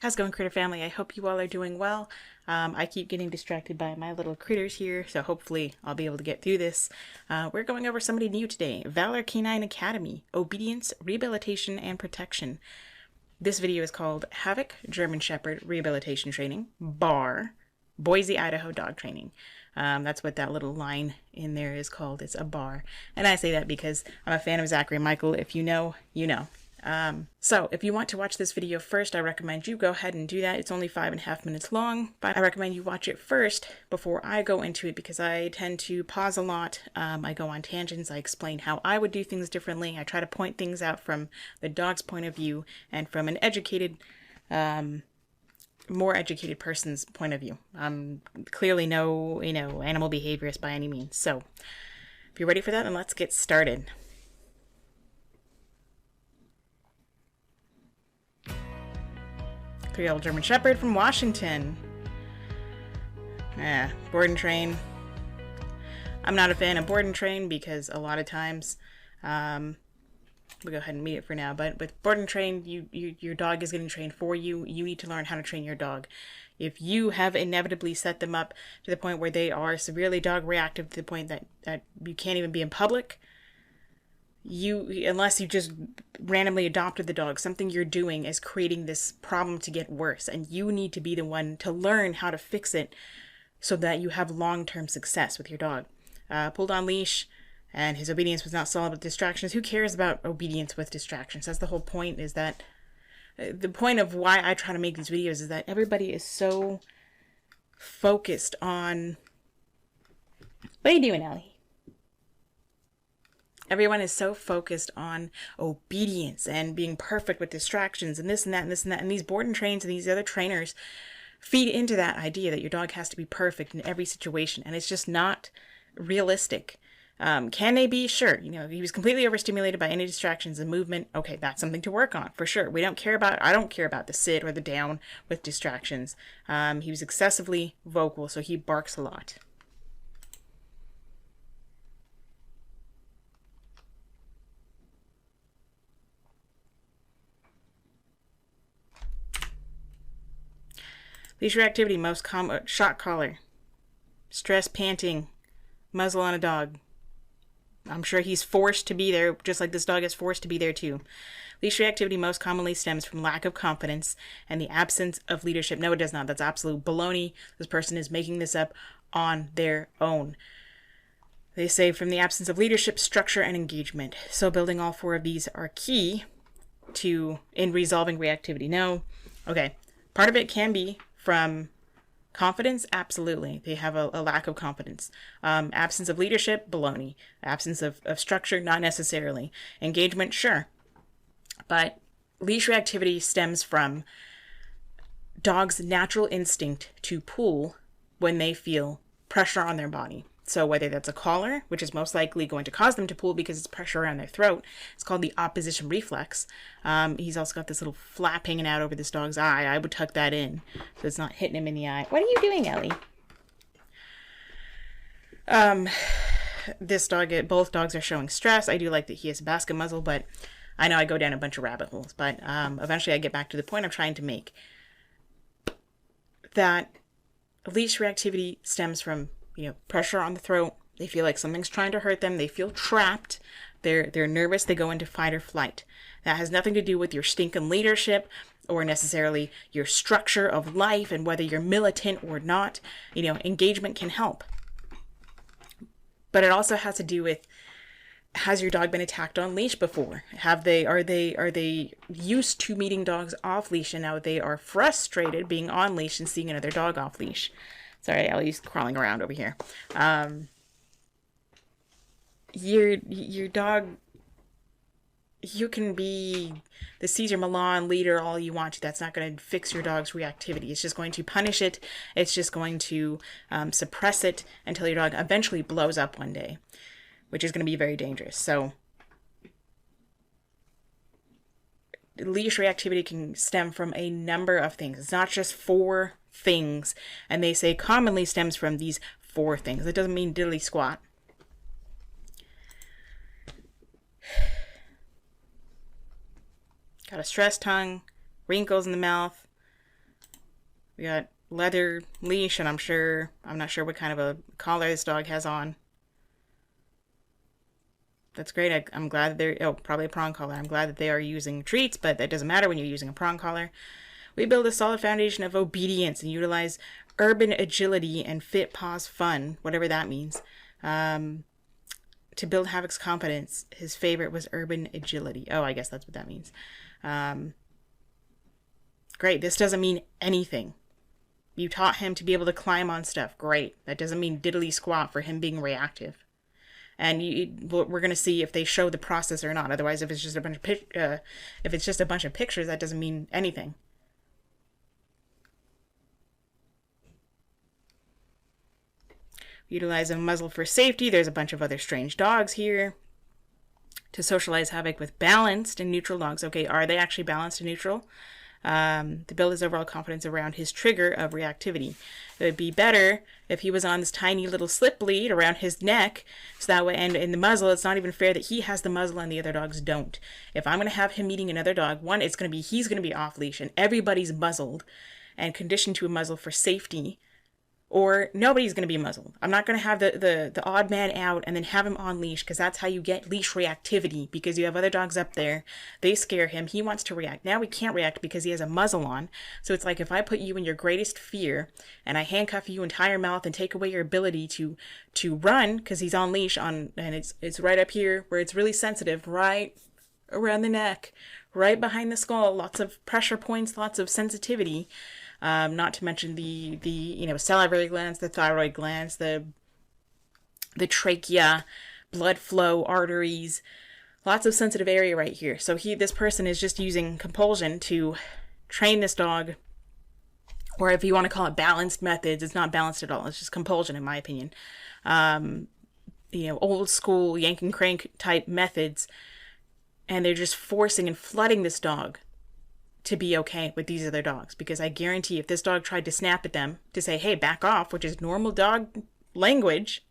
How's it going, critter family? I hope you all are doing well. I keep getting distracted by my little critters here, so hopefully I'll be able to get through this. We're going over somebody new today. Valor Canine Academy, Obedience, Rehabilitation, and Protection. This video is called Havoc German Shepherd Rehabilitation Training, BAR, Boise, Idaho Dog Training. That's what that little line in there is called. It's a BAR. And I say that because I'm a fan of Zachary and Michael. If you know, you know. So if you want to watch this video first, I recommend you go ahead and do that. It's only 5.5 minutes long, but I recommend you watch it first before I go into it because I tend to pause a lot. I go on tangents. I explain how I would do things differently. I try to point things out from the dog's point of view and from an educated, more educated person's point of view. I'm clearly no, animal behaviorist by any means. So if you're ready for that, then let's get started. 3-year-old German Shepherd from Washington. Board and train. I'm not a fan of board and train because a lot of times, we'll go ahead and mute it for now, but with board and train, your dog is getting trained for you. You need to learn how to train your dog. If you have inevitably set them up to the point where they are severely dog reactive to the point that you can't even be in public, unless you just randomly adopted the dog, something you're doing is creating this problem to get worse, and you need to be the one to learn how to fix it so that you have long-term success with your dog. Pulled on leash, and his obedience was not solid with distractions. Who cares about obedience with distractions? That's the whole point, is that the point of why I try to make these videos is that everybody is so focused on... What are you doing, Allie? Everyone is so focused on obedience and being perfect with distractions and this and that and this and that. And these board and trains and these other trainers feed into that idea that your dog has to be perfect in every situation. And it's just not realistic. Can they be? Sure. He was completely overstimulated by any distractions and movement. Okay, that's something to work on for sure. I don't care about the sit or the down with distractions. He was excessively vocal, so he barks a lot. Leash reactivity, most common, shock collar, stress, panting, muzzle on a dog. I'm sure he's forced to be there, just like this dog is forced to be there too. Leash reactivity most commonly stems from lack of confidence and the absence of leadership. No, it does not. That's absolute baloney. This person is making this up on their own. They say from the absence of leadership, structure, and engagement. So building all four of these are key in resolving reactivity. No, okay. Part of it can be from confidence, absolutely. They have a lack of confidence. Absence of leadership, baloney. Absence of structure, not necessarily. Engagement, sure. But leash reactivity stems from dogs' natural instinct to pull when they feel pressure on their body. So whether that's a collar, which is most likely going to cause them to pull because it's pressure around their throat, it's called the opposition reflex. He's also got this little flap hanging out over this dog's eye. I would tuck that in so it's not hitting him in the eye. What are you doing, Ellie? Both dogs are showing stress. I do like that he has a basket muzzle, but I know I go down a bunch of rabbit holes. But eventually I get back to the point I'm trying to make. That leash reactivity stems from pressure on the throat. They feel like something's trying to hurt them. They feel trapped. They're nervous. They go into fight or flight. That has nothing to do with your stinking leadership or necessarily your structure of life and whether you're militant or not. Engagement can help. But it also has to do with, has your dog been attacked on leash before? Are they used to meeting dogs off leash and now they are frustrated being on leash and seeing another dog off leash? Sorry, Ellie's crawling around over here. Your dog, you can be the Caesar Milan leader all you want to. That's not going to fix your dog's reactivity. It's just going to punish it. It's just going to suppress it until your dog eventually blows up one day, which is going to be very dangerous. So leash reactivity can stem from a number of things. It's not just 4 things, and they say commonly stems from these 4 things. It doesn't mean diddly squat. Got a stressed tongue, wrinkles in the mouth, We got leather leash, and I'm not sure what kind of a collar this dog has on. That's great. I'm glad that they're, probably a prong collar. I'm glad that they are using treats, but that doesn't matter when you're using a prong collar. We build a solid foundation of obedience and utilize urban agility and fit paws fun, whatever that means, to build Havoc's confidence. His favorite was urban agility. Oh, I guess that's what that means. Great. This doesn't mean anything. You taught him to be able to climb on stuff. Great. That doesn't mean diddly squat for him being reactive. And we're going to see if they show the process or not. Otherwise, if it's just a bunch of pictures, that doesn't mean anything. Utilize a muzzle for safety. There's a bunch of other strange dogs here. To socialize Havoc with balanced and neutral dogs. Okay, are they actually balanced and neutral? To build his overall confidence around his trigger of reactivity. It would be better if he was on this tiny little slip lead around his neck, so that way, and in the muzzle, it's not even fair that he has the muzzle and the other dogs don't. If I'm going to have him meeting another dog, one, he's going to be off leash, and everybody's muzzled and conditioned to a muzzle for safety, or nobody's going to be muzzled. I'm not going to have the odd man out and then have him on leash, because that's how you get leash reactivity, because you have other dogs up there. They scare him. He wants to react. Now he can't react because he has a muzzle on. So it's like if I put you in your greatest fear and I handcuff you and tie your mouth and take away your ability to run, because he's on leash, and it's right up here where it's really sensitive, right around the neck, right behind the skull, lots of pressure points, lots of sensitivity. Not to mention the salivary glands, the thyroid glands, the trachea, blood flow, arteries, lots of sensitive area right here. So this person is just using compulsion to train this dog, or if you want to call it balanced methods, it's not balanced at all. It's just compulsion, in my opinion. Old school yank and crank type methods, and they're just forcing and flooding this dog to be okay with these other dogs, because I guarantee if this dog tried to snap at them to say, hey, back off, which is normal dog language,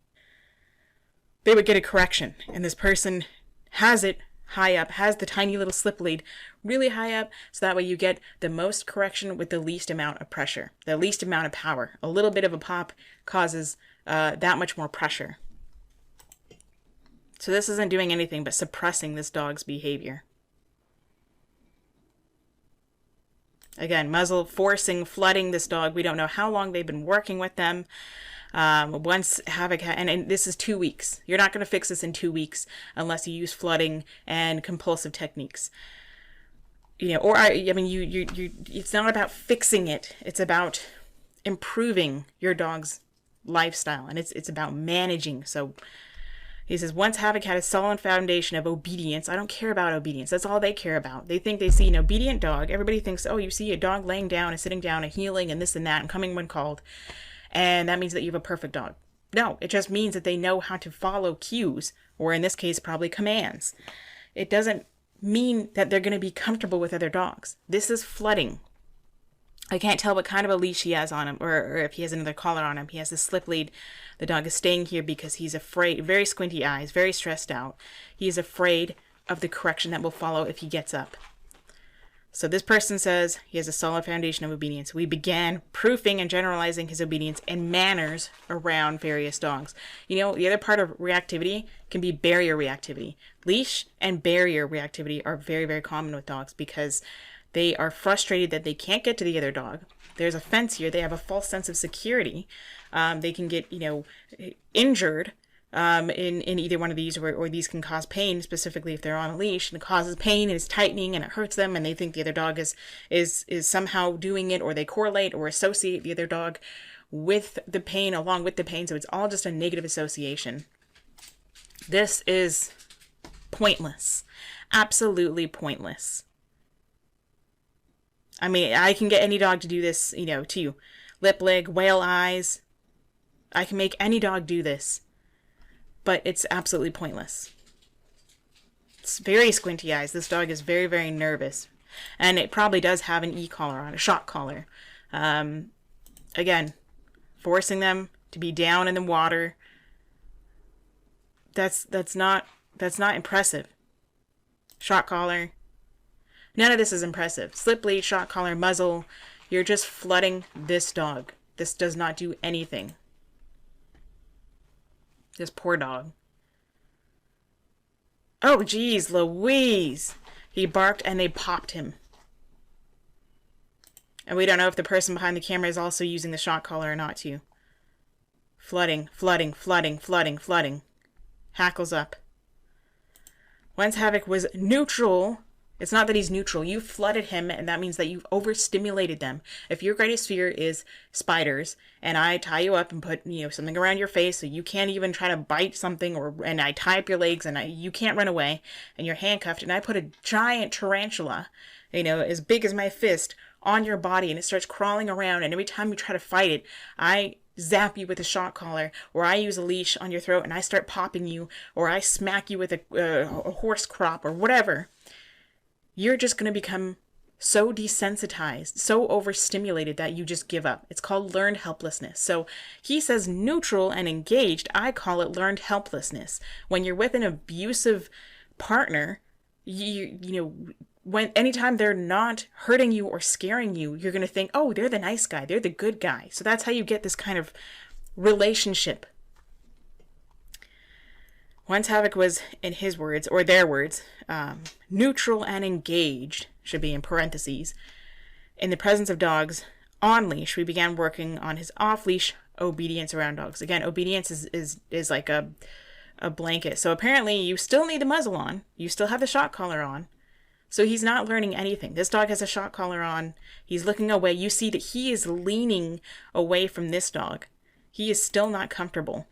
they would get a correction. And this person has it high up, has the tiny little slip lead really high up, so that way you get the most correction with the least amount of pressure, the least amount of power. A little bit of a pop causes that much more pressure. So this isn't doing anything but suppressing this dog's behavior. Again, muzzle forcing, flooding this dog. We don't know how long they've been working with them. Once Havoc and this is 2 weeks. You're not going to fix this in 2 weeks unless you use flooding and compulsive techniques. It's not about fixing it. It's about improving your dog's lifestyle, and it's about managing. So he says, once Havoc had a solid foundation of obedience, I don't care about obedience. That's all they care about. They think they see an obedient dog. Everybody thinks, oh, you see a dog laying down and sitting down and healing and this and that and coming when called, and that means that you have a perfect dog. No, it just means that they know how to follow cues, or in this case, probably commands. It doesn't mean that they're going to be comfortable with other dogs. This is flooding. I can't tell what kind of a leash he has on him, or if he has another collar on him. He has this slip lead. The dog is staying here because he's afraid, very squinty eyes, very stressed out. He is afraid of the correction that will follow if he gets up. So this person says he has a solid foundation of obedience. We began proofing and generalizing his obedience and manners around various dogs. The other part of reactivity can be barrier reactivity. Leash and barrier reactivity are very, very common with dogs because they are frustrated that they can't get to the other dog. There's a fence here. They have a false sense of security. They can get, injured in either one of these, or these can cause pain, specifically if they're on a leash, and it causes pain and it's tightening and it hurts them, and they think the other dog is somehow doing it, or they correlate or associate the other dog with the pain, along with the pain. So it's all just a negative association. This is pointless. Absolutely pointless. I mean, I can get any dog to do this, to you. Lip leg, whale eyes. I can make any dog do this. But it's absolutely pointless. It's very squinty eyes. This dog is very, very nervous. And it probably does have an e-collar on, a shock collar. Again, forcing them to be down in the water. That's not impressive. Shock collar. None of this is impressive. Slip lead, shock collar, muzzle, You're just flooding this dog. This does not do anything. This poor dog. Oh, geez, Louise. He barked and they popped him. And we don't know if the person behind the camera is also using the shock collar or not, too. Flooding, flooding, flooding, flooding, flooding. Hackles up. Once Havoc was neutral, it's not that he's neutral. You flooded him, and that means that you've overstimulated them. If your greatest fear is spiders, and I tie you up and put, something around your face so you can't even try to bite something, and I tie up your legs and you can't run away, and you're handcuffed, and I put a giant tarantula, as big as my fist, on your body, and it starts crawling around, and every time you try to fight it, I zap you with a shock collar, or I use a leash on your throat and I start popping you, or I smack you with a horse crop, or whatever. You're just going to become so desensitized, so overstimulated that you just give up. It's called learned helplessness. So he says neutral and engaged. I call it learned helplessness. When you're with an abusive partner, anytime they're not hurting you or scaring you, you're going to think, oh, they're the nice guy. They're the good guy. So that's how you get this kind of relationship. Once Havoc was, in his words, or their words, neutral and engaged, should be in parentheses, in the presence of dogs on leash, we began working on his off-leash obedience around dogs. Again, obedience is like a blanket. So apparently you still need the muzzle on. You still have the shock collar on. So he's not learning anything. This dog has a shock collar on. He's looking away. You see that he is leaning away from this dog. He is still not comfortable.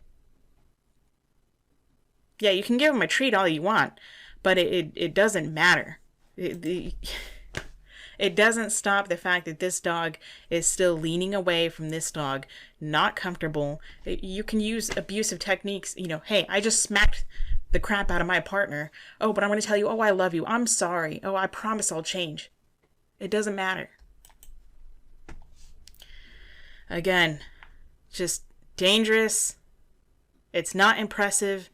Yeah, you can give him a treat all you want, but it doesn't matter. It doesn't stop the fact that this dog is still leaning away from this dog, not comfortable. You can use abusive techniques. Hey, I just smacked the crap out of my partner. Oh, but I'm going to tell you, oh, I love you. I'm sorry. Oh, I promise I'll change. It doesn't matter. Again, just dangerous. It's not impressive.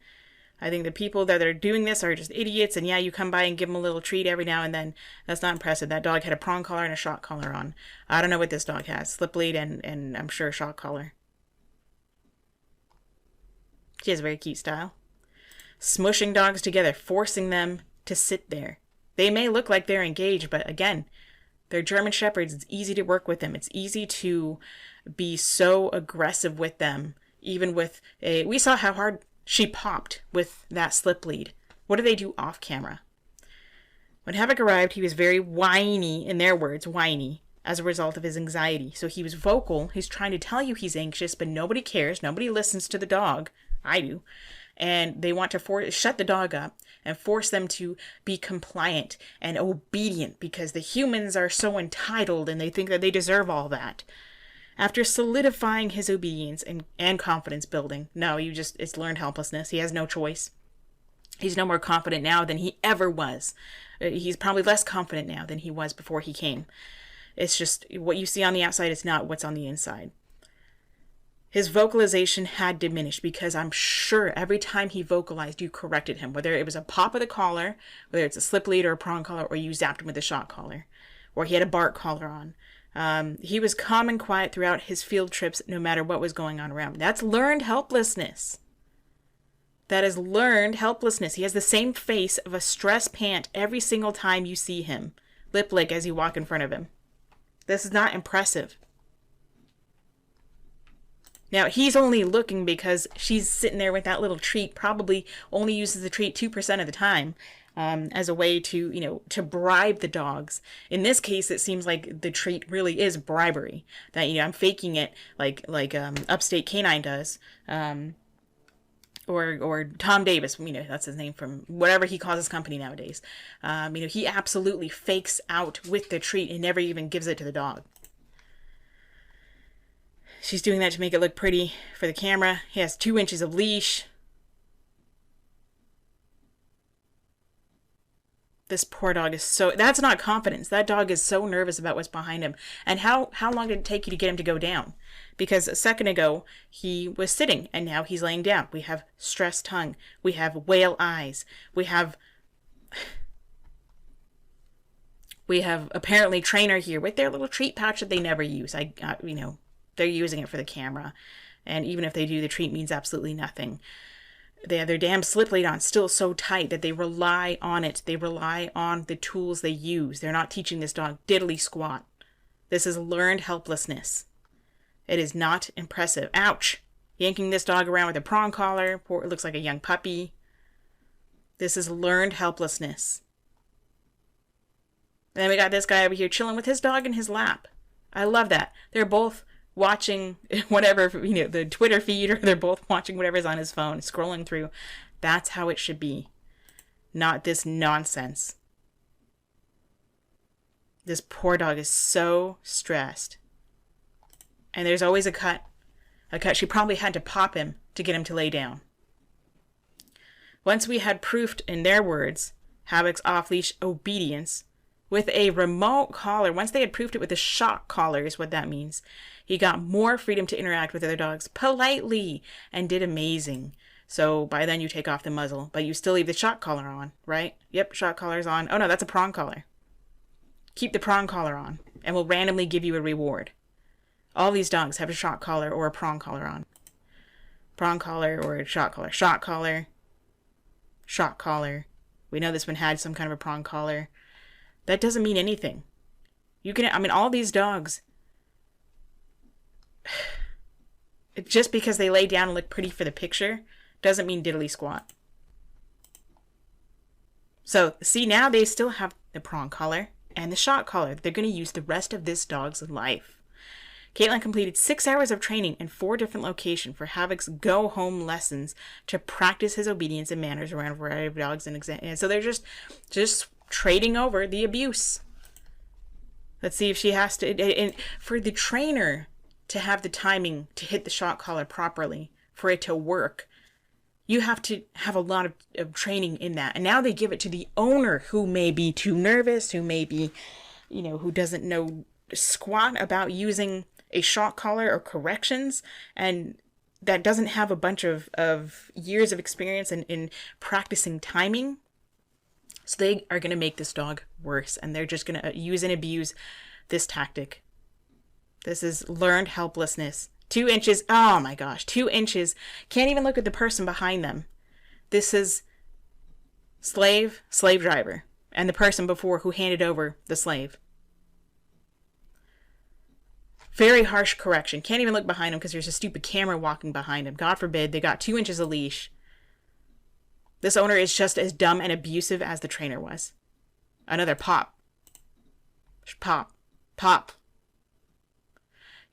I think the people that are doing this are just idiots, and yeah, you come by and give them a little treat every now and then. That's not impressive. That dog had a prong collar and a shock collar on. I don't know what this dog has. Slip lead and I'm sure a shock collar. She has a very cute style. Smushing dogs together, forcing them to sit there. They may look like they're engaged, but again, they're German Shepherds. It's easy to work with them. It's easy to be so aggressive with them, even with we saw how hard she popped with that slip lead. What do they do off camera? When Havoc arrived, he was very whiny, in their words, whiny, as a result of his anxiety. So he was vocal. He's trying to tell you he's anxious, but nobody cares. Nobody listens to the dog. I do. And they want to shut the dog up and force them to be compliant and obedient because the humans are so entitled and they think that they deserve all that. After solidifying his obedience and confidence building, it's learned helplessness. He has no choice. He's no more confident now than he ever was. He's probably less confident now than he was before he came. It's just what you see on the outside is not what's on the inside. His vocalization had diminished because I'm sure every time he vocalized, you corrected him. Whether it was a pop of the collar, whether it's a slip lead or a prong collar, or you zapped him with a shock collar, or he had a bark collar on. He was calm and quiet throughout his field trips, no matter what was going on around him. That's learned helplessness. That is learned helplessness. He has the same face of a stress pant every single time you see him. Lip lick as you walk in front of him. This is not impressive. Now, he's only looking because she's sitting there with that little treat, probably only uses the treat 2% of the time. As a way to, to bribe the dogs. In this case, it seems like the treat really is bribery. That, I'm faking it like Upstate Canine does. Or Tom Davis, that's his name from whatever he calls his company nowadays. He absolutely fakes out with the treat and never even gives it to the dog. She's doing that to make it look pretty for the camera. He has 2 inches of leash. This poor dog is that's not confidence. That dog is so nervous about what's behind him. And how long did it take you to get him to go down? Because a second ago, he was sitting and now he's laying down. We have stressed tongue. We have whale eyes. We have We have apparently trainer here with their little treat pouch that they never use. They're using it for the camera. And even if they do, the treat means absolutely nothing. They have their damn slip lead on still so tight that they rely on it. They rely on the tools they use. They're not teaching this dog diddly squat. This is learned helplessness. It is not impressive. Ouch! Yanking this dog around with a prong collar. Poor, it looks like a young puppy. This is learned helplessness. And then we got this guy over here chilling with his dog in his lap. I love that. They're both watching whatever, the Twitter feed, or they're both watching whatever's on his phone, scrolling through. That's how it should be. Not this nonsense. This poor dog is so stressed. And there's always a cut. She probably had to pop him to get him to lay down. Once we had proofed, in their words, Havoc's off-leash obedience with a remote collar, once they had proved it with a shock collar is what that means, he got more freedom to interact with other dogs politely and did amazing. So by then you take off the muzzle, but you still leave the shock collar on, right? Yep, shock collar's on. Oh no, that's a prong collar. Keep the prong collar on, and we'll randomly give you a reward. All these dogs have a shock collar or a prong collar on. Prong collar or a shock collar. Shock collar. Shock collar. We know this one had some kind of a prong collar. That doesn't mean anything. All these dogs, just because they lay down and look pretty for the picture, doesn't mean diddly squat. So, see, now they still have the prong collar and the shock collar. They're going to use the rest of this dog's life. Caitlin completed 6 hours of training in 4 different locations for Havoc's go-home lessons to practice his obedience and manners around a variety of dogs and so they're just trading over the abuse. Let's see if she has to, and for the trainer to have the timing to hit the shock collar properly, for it to work, you have to have a lot of training in that. And now they give it to the owner, who may be too nervous, who may be, who doesn't know squat about using a shock collar or corrections, and that doesn't have a bunch of years of experience in practicing timing. So they are going to make this dog worse, and they're just going to use and abuse this tactic. This is learned helplessness. 2 inches. Oh my gosh, 2 inches. Can't even look at the person behind them. This is slave driver, and the person before who handed over the slave. Very harsh correction. Can't even look behind him because there's a stupid camera walking behind him. God forbid. They got 2 inches of leash. This owner is just as dumb and abusive as the trainer was. Another pop. Pop. Pop.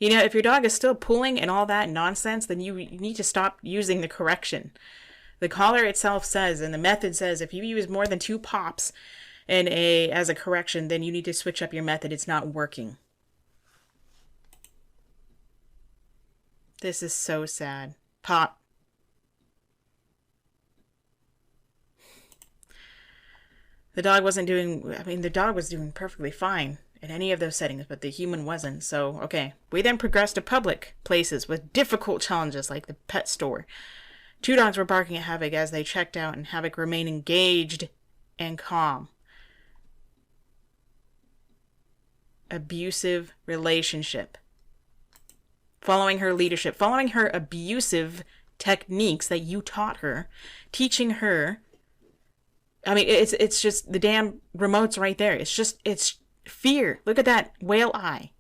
If your dog is still pulling and all that nonsense, then you need to stop using the correction. The collar itself says, and the method says, if you use more than 2 pops as a correction, then you need to switch up your method. It's not working. This is so sad. Pop. The dog was doing perfectly fine in any of those settings, but the human wasn't. So, okay. We then progressed to public places with difficult challenges like the pet store. 2 dogs were barking at Havoc as they checked out, and Havoc remained engaged and calm. Abusive relationship. Following her leadership, following her abusive techniques that you taught her, teaching her. It's just the damn remote's right there. It's fear. Look at that whale eye.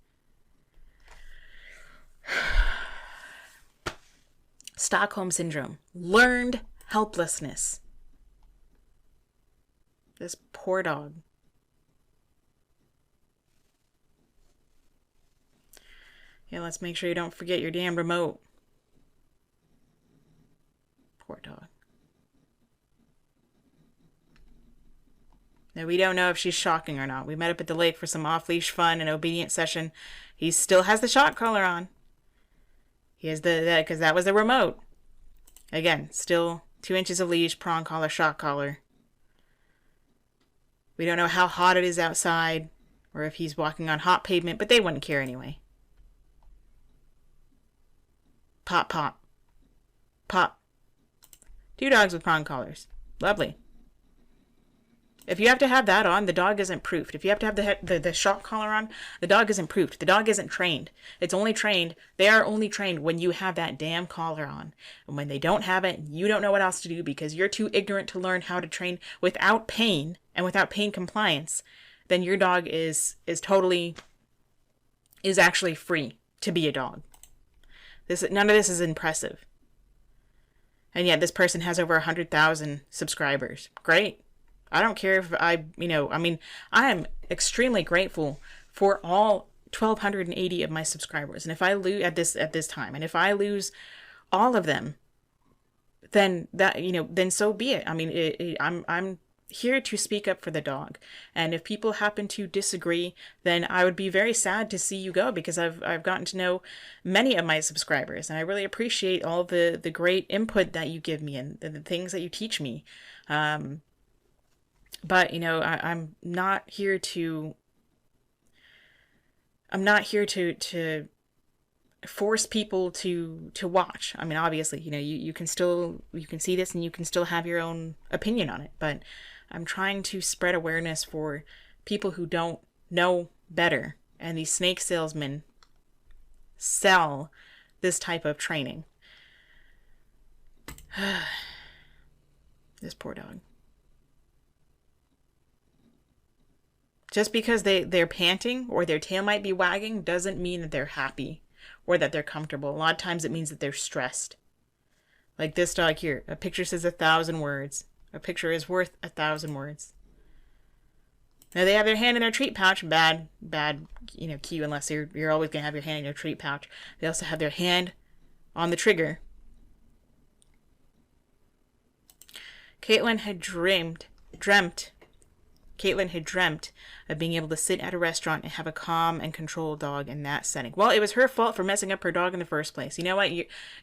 Stockholm syndrome. Learned helplessness. This poor dog. Yeah, let's make sure you don't forget your damn remote. Poor dog. Now, we don't know if she's shocking or not. We met up at the lake for some off-leash fun and obedience session. He still has the shock collar on. He has because that was the remote. Again, still 2 inches of leash, prong collar, shock collar. We don't know how hot it is outside, or if he's walking on hot pavement, but they wouldn't care anyway. Pop, pop. Pop. 2 dogs with prong collars. Lovely. If you have to have that on, the dog isn't proofed. If you have to have the shock collar on, the dog isn't proofed. The dog isn't trained. It's only trained. They are only trained when you have that damn collar on. And when they don't have it, you don't know what else to do because you're too ignorant to learn how to train without pain and without pain compliance, then your dog is actually free to be a dog. None of this is impressive. And yet this person has over 100,000 subscribers. Great. I don't care if I am extremely grateful for all 1,280 of my subscribers. And if I lose at this time, and if I lose all of them, then then so be it. I mean, I'm here to speak up for the dog. And if people happen to disagree, then I would be very sad to see you go, because I've gotten to know many of my subscribers, and I really appreciate all the great input that you give me and the things that you teach me. But I'm not here to force people to watch. I mean, obviously, you can see this and you can still have your own opinion on it, but I'm trying to spread awareness for people who don't know better, and these snake salesmen sell this type of training. This poor dog. Just because they're panting or their tail might be wagging doesn't mean that they're happy or that they're comfortable. A lot of times it means that they're stressed. Like this dog here. A picture says 1,000 words. A picture is worth 1,000 words. Now they have their hand in their treat pouch. Bad, cue, unless you're always going to have your hand in your treat pouch. They also have their hand on the trigger. Caitlin had dreamt of being able to sit at a restaurant and have a calm and controlled dog in that setting. Well, it was her fault for messing up her dog in the first place. You know what,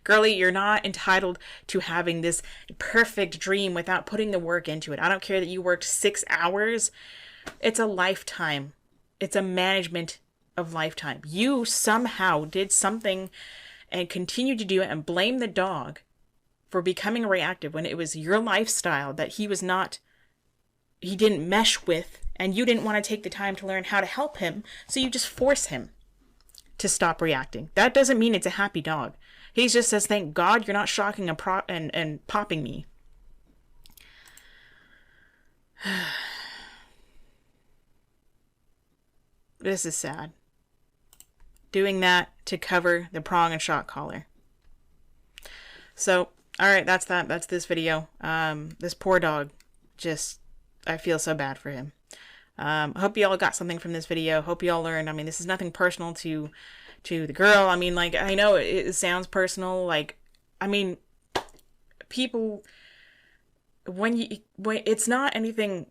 girlie, you're not entitled to having this perfect dream without putting the work into it. I don't care that you worked 6 hours. It's a lifetime. It's a management of lifetime. You somehow did something and continued to do it and blame the dog for becoming reactive when it was your lifestyle that he didn't mesh with, and you didn't want to take the time to learn how to help him, so you just force him to stop reacting. That doesn't mean it's a happy dog. He just says, thank God you're not shocking and popping me. This is sad. Doing that to cover the prong and shock collar. So, alright, that's that. That's this video. This poor dog, I feel so bad for him. I hope you all got something from this video. Hope you all learned. I mean, this is nothing personal to the girl. I mean, like, I know it sounds personal. Like, I mean, people, when it's not anything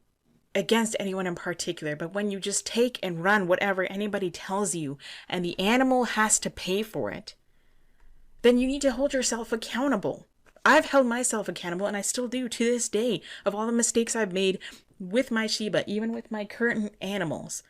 against anyone in particular, but when you just take and run whatever anybody tells you and the animal has to pay for it, then you need to hold yourself accountable. I've held myself accountable, and I still do to this day, of all the mistakes I've made with my Shiba, even with my current animals.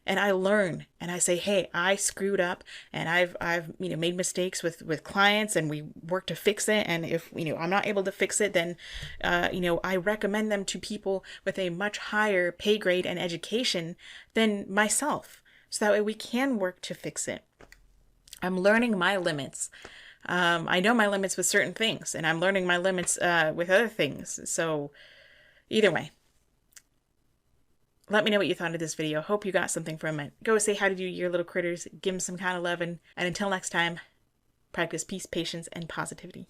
And I learn, and I say, hey, I screwed up, and I've made mistakes with clients, and we work to fix it. And if I'm not able to fix it, then I recommend them to people with a much higher pay grade and education than myself, so that way we can work to fix it. I'm learning my limits. I know my limits with certain things, and I'm learning my limits with other things. So either way, let me know what you thought of this video. Hope you got something from it. Go say hi to your little critters. Give them some kind of loving. And until next time, practice peace, patience, and positivity.